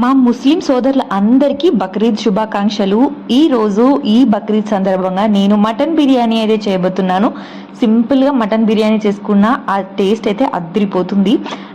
మా ముస్లిం సోదరుల అందరికీ బక్రీద్ శుభాకాంక్షలు. ఈరోజు ఈ బక్రీద్ సందర్భంగా నేను మటన్ బిర్యానీ అయితే చేయబోతున్నాను. సింపుల్గా మటన్ బిర్యానీ చేసుకున్న ఆ టేస్ట్ అయితే అద్దరిపోతుంది.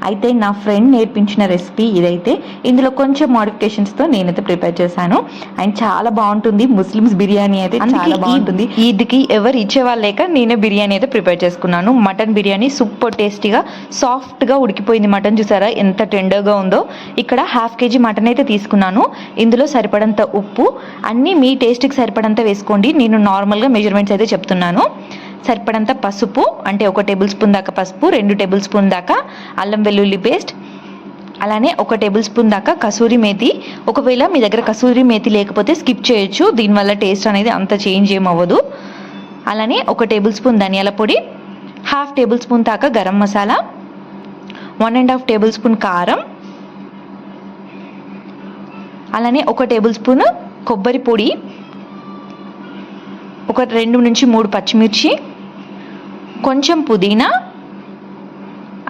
అయితే నా ఫ్రెండ్ నేర్పించిన రెసిపీ ఇదైతే. ఇందులో కొంచెం మోడిఫికేషన్స్తో నేనైతే ప్రిపేర్ చేశాను అండ్ చాలా బాగుంటుంది. ముస్లిమ్స్ బిర్యానీ అయితే చాలా బాగుంటుంది. ఈద్కి ఎవరు ఇచ్చేవాళ్ళు లేక నేనే బిర్యానీ అయితే ప్రిపేర్ చేసుకున్నాను. మటన్ బిర్యానీ సూపర్ టేస్టీగా సాఫ్ట్గా ఉడికిపోయింది. మటన్ చూసారా ఎంత టెండర్గా ఉందో. ఇక్కడ హాఫ్ కేజీ మటన్ అయితే తీసుకున్నాను. ఇందులో సరిపడంత ఉప్పు, అన్నీ మీ టేస్ట్కి సరిపడంత వేసుకోండి. నేను నార్మల్గా మెజర్మెంట్స్ అయితే చెప్తున్నాను. సరిపడంత పసుపు, అంటే 1 టేబుల్ స్పూన్ దాకా పసుపు, 2 టేబుల్ స్పూన్ దాకా అల్లం వెల్లుల్లి పేస్ట్, అలానే 1 టేబుల్ స్పూన్ దాకా కసూరి మేతి. ఒకవేళ మీ దగ్గర కసూరి మేతి లేకపోతే స్కిప్ చేయొచ్చు, దీనివల్ల టేస్ట్ అనేది అంత చేంజ్ ఏమవ్వదు. అలానే 1 టేబుల్ స్పూన్ ధనియాల పొడి, హాఫ్ టేబుల్ స్పూన్ దాకా గరం మసాలా, 1.5 టేబుల్ స్పూన్ కారం, అలానే 1 టేబుల్ స్పూన్ కొబ్బరి పొడి, ఒక 2 నుంచి 3 పచ్చిమిర్చి, కొంచెం పుదీనా,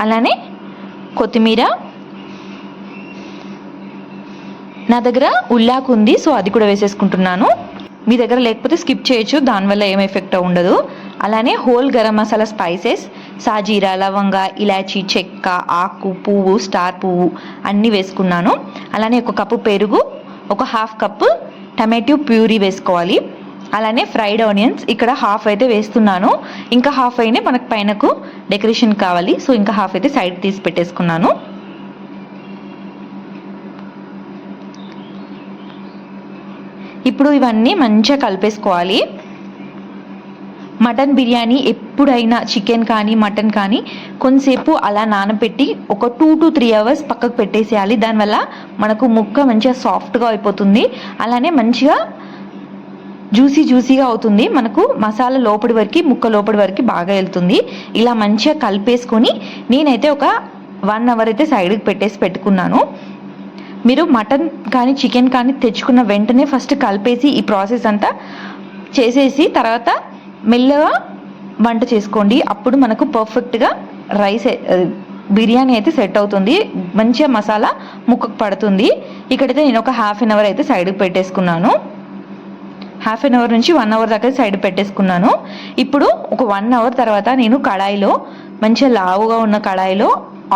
అలానే కొత్తిమీర. నా దగ్గర ఉల్లాకు ఉంది, సో అది కూడా వేసేసుకుంటున్నాను. మీ దగ్గర లేకపోతే స్కిప్ చేయొచ్చు, దానివల్ల ఏం ఎఫెక్ట్ ఉండదు. అలానే హోల్ గరం మసాలా స్పైసెస్, సాజీరా, లవంగ, ఇలాచీ, చెక్క, ఆకు, పువ్వు, స్టార్ పువ్వు అన్నీ వేసుకున్నాను. అలానే 1 కప్పు పెరుగు, ఒక హాఫ్ కప్పు టమాటో ప్యూరీ వేసుకోవాలి. అలానే ఫ్రైడ్ ఆనియన్స్ ఇక్కడ హాఫ్ అయితే వేస్తున్నాను. ఇంకా హాఫ్ అయినా మనకు పైనకు డెకరేషన్ కావాలి, సో ఇంకా హాఫ్ అయితే సైడ్ తీసి పెట్టేసుకున్నాను. ఇప్పుడు ఇవన్నీ మంచిగా కలిపేసుకోవాలి. మటన్ బిర్యానీ ఎప్పుడైనా చికెన్ కానీ మటన్ కానీ కొంతసేపు అలా నానబెట్టి ఒక 2 to 3 అవర్స్ పక్కకు పెట్టేసేయాలి. దానివల్ల మనకు ముక్క మంచిగా సాఫ్ట్గా అయిపోతుంది. అలానే మంచిగా జ్యూసీగా అవుతుంది. మనకు మసాలా లోపలి వరకు, ముక్క లోపలి వరకు బాగా వెళ్తుంది. ఇలా మంచిగా కలిపేసుకొని నేనైతే ఒక 1 అవర్ అయితే సైడ్కి పెట్టుకున్నాను. మీరు మటన్ కానీ చికెన్ కానీ తెచ్చుకున్న వెంటనే ఫస్ట్ కలిపేసి ఈ ప్రాసెస్ అంతా చేసేసి తర్వాత మెల్లగా వంట చేసుకోండి. అప్పుడు మనకు పర్ఫెక్ట్గా బిర్యానీ అయితే సెట్ అవుతుంది. మంచిగా మసాలా ముక్కకు పడుతుంది. ఇక్కడైతే నేను ఒక హాఫ్ అన్ అవర్ అయితే సైడ్కి పెట్టేసుకున్నాను. హాఫ్ అన్ అవర్ నుంచి 1 అవర్ దాకా సైడ్ పెట్టేసుకున్నాను. ఇప్పుడు ఒక 1 అవర్ తర్వాత నేను కడాయిలో, మంచిగా లావుగా ఉన్న కడాయిలో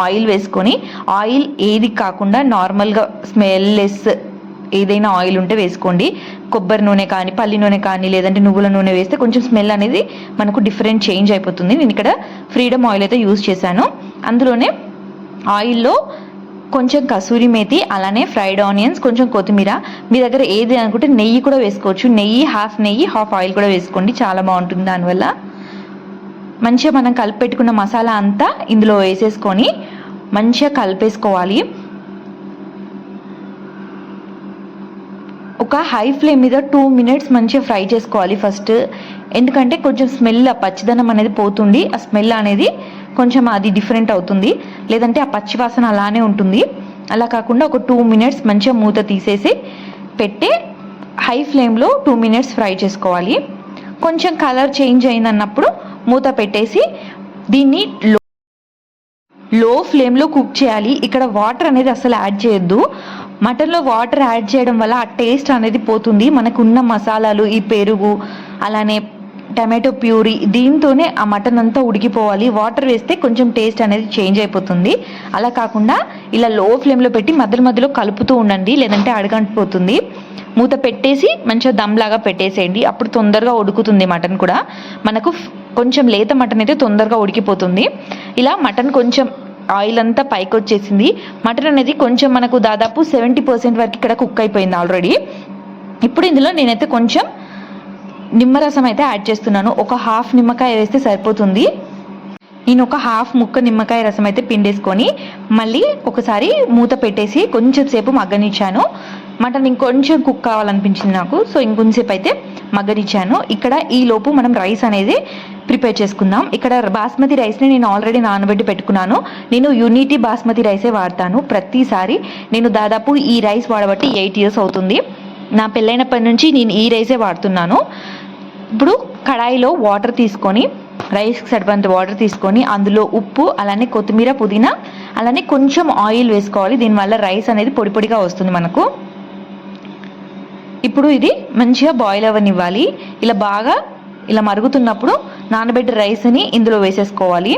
ఆయిల్ వేసుకొని, ఆయిల్ ఏది కాకుండా నార్మల్గా స్మెల్ లెస్ ఏదైనా ఆయిల్ ఉంటే వేసుకోండి. కొబ్బరి నూనె కానీ, పల్లి నూనె కానీ, లేదంటే నువ్వుల నూనె వేస్తే కొంచెం స్మెల్ అనేది మనకు డిఫరెంట్ చేంజ్ అయిపోతుంది. నేను ఇక్కడ ఫ్రీడమ్ ఆయిల్ అయితే యూజ్ చేశాను. అందులోనే ఆయిల్లో కొంచెం కసూరి మేతి, అలానే ఫ్రైడ్ ఆనియన్స్, కొంచెం కొత్తిమీర, మీ దగ్గర ఏది అనుకుంటే నెయ్యి కూడా వేసుకోవచ్చు. నెయ్యి హాఫ్ ఆయిల్ కూడా వేసుకోండి, చాలా బాగుంటుంది. దానివల్ల మంచిగా మనం కలిపెట్టుకున్న మసాలా అంతా ఇందులో వేసేసుకొని మంచిగా కలిపేసుకోవాలి. ఒక హై ఫ్లేమ్ మీద 2 minutes మంచిగా ఫ్రై చేసుకోవాలి ఫస్ట్. ఎందుకంటే కొంచెం స్మెల్, పచ్చిదనం అనేది పోతుంది. ఆ స్మెల్ అనేది కొంచెం అది డిఫరెంట్ అవుతుంది, లేదంటే ఆ పచ్చి వాసన అలానే ఉంటుంది. అలా కాకుండా ఒక 2 minutes మంచిగా మూత తీసేసి పెట్టి హై ఫ్లేమ్లో 2 minutes ఫ్రై చేసుకోవాలి. కొంచెం కలర్ చేంజ్ అయిందన్నప్పుడు మూత పెట్టేసి దీన్ని లో ఫ్లేమ్లో కుక్ చేయాలి. ఇక్కడ వాటర్ అనేది అసలు యాడ్ చేయొద్దు. మటన్లో వాటర్ యాడ్ చేయడం వల్ల ఆ టేస్ట్ అనేది పోతుంది. మనకున్న మసాలాలు, ఈ పెరుగు, అలానే టమాటో ప్యూరీ, దీంతోనే ఆ మటన్ అంతా ఉడికిపోవాలి. వాటర్ వేస్తే కొంచెం టేస్ట్ అనేది చేంజ్ అయిపోతుంది. అలా కాకుండా ఇలా లో ఫ్లేమ్లో పెట్టి మధ్యలో కలుపుతూ ఉండండి, లేదంటే అడగంటిపోతుంది. మూత పెట్టేసి మంచిగా దమ్లాగా పెట్టేసేయండి. అప్పుడు తొందరగా ఉడుకుతుంది మటన్ కూడా. మనకు కొంచెం లేత మటన్ అయితే తొందరగా ఉడికిపోతుంది. ఇలా మటన్ కొంచెం ఆయిల్ అంతా పైకి వచ్చేసింది. మటన్ అనేది కొంచెం మనకు దాదాపు 70% వరకు ఇక్కడ కుక్ అయిపోయింది ఆల్రెడీ. ఇప్పుడు ఇందులో నేనైతే కొంచెం నిమ్మరసం అయితే యాడ్ చేస్తున్నాను. ఒక హాఫ్ నిమ్మకాయ వేస్తే సరిపోతుంది. నేను ఒక హాఫ్ ముక్క నిమ్మకాయ రసం అయితే పిండేసుకొని మళ్ళీ ఒకసారి మూత పెట్టేసి కొంచెం సేపు మగ్గనిచ్చాను. మటన్ ఇంకొంచెం కుక్ కావాలనిపించింది నాకు, సో ఇంకొంచెంసేపు అయితే మగ్గనిచ్చాను. ఇక్కడ ఈ లోపు మనం రైస్ అనేది ప్రిపేర్ చేసుకుందాం. ఇక్కడ బాస్మతి రైస్ని నేను ఆల్రెడీ నానబెట్టి పెట్టుకున్నాను. నేను యూనిటీ బాస్మతి రైసే వాడతాను ప్రతిసారి. నేను దాదాపు ఈ రైస్ వాడబట్టి 8 years అవుతుంది. నా పెళ్ళైనప్పటి నుంచి నేను ఈ రైసే వాడుతున్నాను. ఇప్పుడు కడాయిలో వాటర్ తీసుకొని రైస్కి సరిపడంత వాటర్ తీసుకొని అందులో ఉప్పు, అలానే కొత్తిమీర, పుదీనా, అలానే కొంచెం ఆయిల్ వేసుకోవాలి. దీనివల్ల రైస్ అనేది పొడి పొడిగా వస్తుంది మనకు. ఇప్పుడు ఇది మంచిగా బాయిల్ అవ్వనివ్వాలి. ఇలా మరుగుతున్నప్పుడు నానబెట్టిన రైస్ని ఇందులో వేసేసుకోవాలి.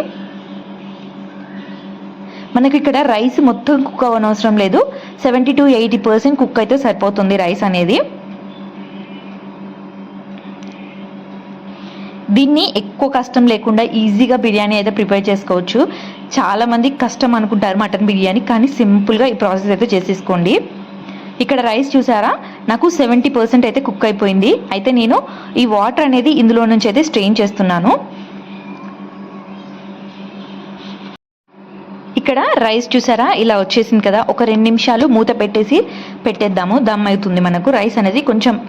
మనకి ఇక్కడ రైస్ మొత్తం కుక్ అవ్వనవసరం లేదు, 70 to 80% కుక్ అయితే సరిపోతుంది రైస్ అనేది. దీన్ని ఎక్కువ కష్టం లేకుండా ఈజీగా బిర్యానీ అయితే ప్రిపేర్ చేసుకోవచ్చు. చాలామంది కష్టం అనుకుంటారు మటన్ బిర్యానీ, కానీ సింపుల్గా ఈ ప్రాసెస్ అయితే చేసేసుకోండి. ఇక్కడ రైస్ చూసారా, నాకు 70% అయితే కుక్ అయిపోయింది. అయితే నేను ఈ వాటర్ అనేది ఇందులో నుంచి అయితే స్ట్రెయిన్ చేస్తున్నాను. ఇక్కడ రైస్ చూసారా ఇలా వచ్చేసింది కదా, ఒక 2 నిమిషాలు మూత పెట్టేద్దాము. దమ్ అవుతుంది మనకు. రైస్ అనేది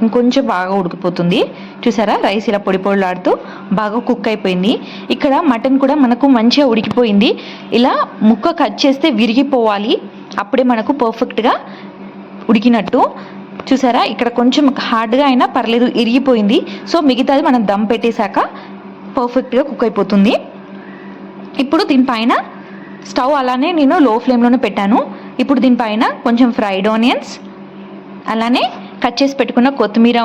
ఇంకొంచెం బాగా ఉడికిపోతుంది. చూసారా రైస్ ఇలా పొడి పొడిలాడుతూ బాగా కుక్ అయిపోయింది. ఇక్కడ మటన్ కూడా మనకు మంచిగా ఉడికిపోయింది. ఇలా ముక్క కట్ చేస్తే విరిగిపోవాలి, అప్పుడే మనకు పర్ఫెక్ట్గా ఉడికినట్టు. చూసారా ఇక్కడ కొంచెం హార్డ్గా అయినా పర్లేదు, ఇరిగిపోయింది. సో మిగతాది మనం దమ్ పెట్టేశాక పర్ఫెక్ట్గా కుక్ అయిపోతుంది. ఇప్పుడు దీనిపైన స్టవ్ అలానే నేను లో ఫ్లేమ్లోనే పెట్టాను. ఇప్పుడు దీనిపైన కొంచెం ఫ్రైడ్ ఆనియన్స్, అలానే కట్ చేసి పెట్టుకున్న కొత్తిమీర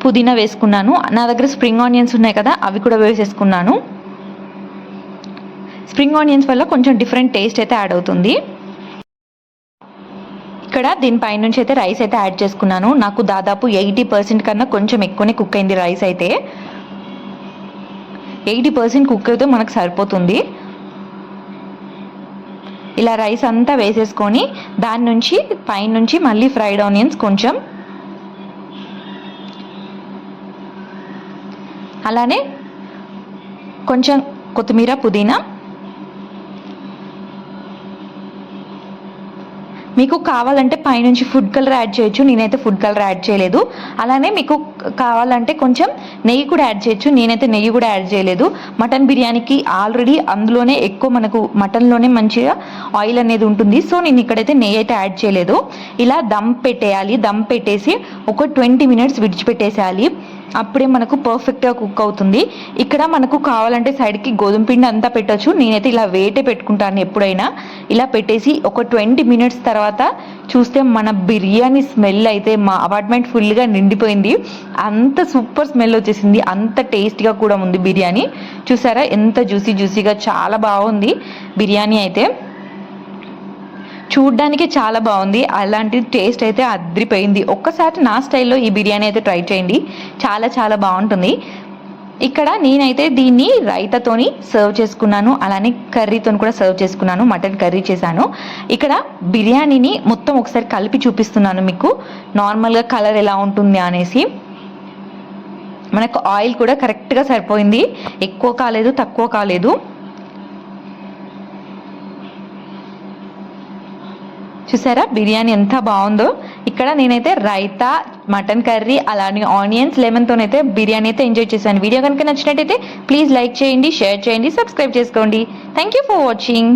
పుదీనా వేసుకున్నాను. నా దగ్గర స్ప్రింగ్ ఆనియన్స్ ఉన్నాయి కదా, అవి కూడా వేసేసుకున్నాను. స్ప్రింగ్ ఆనియన్స్ వల్ల కొంచెం డిఫరెంట్ టేస్ట్ అయితే యాడ్ అవుతుంది. ఇక్కడ దీనిపై నుంచి అయితే రైస్ అయితే యాడ్ చేసుకున్నాను. నాకు దాదాపు 80% కన్నా కొంచెం ఎక్కువనే కుక్ అయింది రైస్ అయితే. 80% కుక్ అయితే మనకు సరిపోతుంది. ఇలా రైస్ అంతా వేసేసుకొని దాని నుంచి పైనుంచి మళ్ళీ ఫ్రైడ్ ఆనియన్స్ కొంచెం, అలానే కొంచెం కొత్తిమీర, పుదీనా. మీకు కావాలంటే పైనుంచి ఫుడ్ కలర్ యాడ్ చేయొచ్చు, నేనైతే ఫుడ్ కలర్ యాడ్ చేయలేదు. అలానే మీకు కావాలంటే కొంచెం నెయ్యి కూడా యాడ్ చేయొచ్చు, నేనైతే నెయ్యి కూడా యాడ్ చేయలేదు. మటన్ బిర్యానీకి ఆల్రెడీ అందులోనే ఎక్కువ మనకు మటన్లోనే మంచిగా ఆయిల్ అనేది ఉంటుంది. సో నేను ఇక్కడైతే నెయ్యి అయితే యాడ్ చేయలేదు. ఇలా దమ్ పెట్టేయాలి. దమ్ పెట్టేసి ఒక 20 minutes విడిచిపెట్టేసేయాలి. అప్పుడే మనకు పర్ఫెక్ట్గా కుక్ అవుతుంది. ఇక్కడ మనకు కావాలంటే సైడ్కి గోధుమ పిండి అంతా పెట్టచ్చు, నేనైతే ఇలా వేటే పెట్టుకుంటాను ఎప్పుడైనా. ఇలా పెట్టేసి ఒక 20 minutes తర్వాత చూస్తే మన బిర్యానీ స్మెల్ అయితే మా అపార్ట్మెంట్ ఫుల్గా నిండిపోయింది. అంత సూపర్ స్మెల్ వచ్చేసింది, అంత టేస్ట్గా కూడా ఉంది బిర్యానీ. చూసారా ఎంత జ్యూసీగా చాలా బాగుంది బిర్యానీ అయితే. చూడ్డానికి చాలా బాగుంది, అలాంటి టేస్ట్ అయితే అద్రిపోయింది. ఒక్కసారి నా స్టైల్లో ఈ బిర్యానీ అయితే ట్రై చేయండి, చాలా బాగుంటుంది. ఇక్కడ నేనైతే దీన్ని రైతాతోని సర్వ్ చేసుకున్నాను, అలానే కర్రీతో కూడా సర్వ్ చేసుకున్నాను. మటన్ కర్రీ చేశాను. ఇక్కడ బిర్యానీని మొత్తం ఒకసారి కలిపి చూపిస్తున్నాను మీకు, నార్మల్గా కలర్ ఎలా ఉంటుంది అనేసి. మనకు ఆయిల్ కూడా కరెక్ట్గా సరిపోయింది, ఎక్కువ కాలేదు తక్కువ కాలేదు. చూసారా బిర్యానీ ఎంత బాగుందో. ఇక్కడ నేనైతే రైతా, మటన్ కర్రీ, అలానే ఆనియన్స్, లెమన్తోనైతే బిర్యానీ అయితే ఎంజాయ్ చేశాను. వీడియో కనుక నచ్చినట్టయితే ప్లీజ్ లైక్ చేయండి, షేర్ చేయండి, సబ్స్క్రైబ్ చేసుకోండి. Thank you for watching.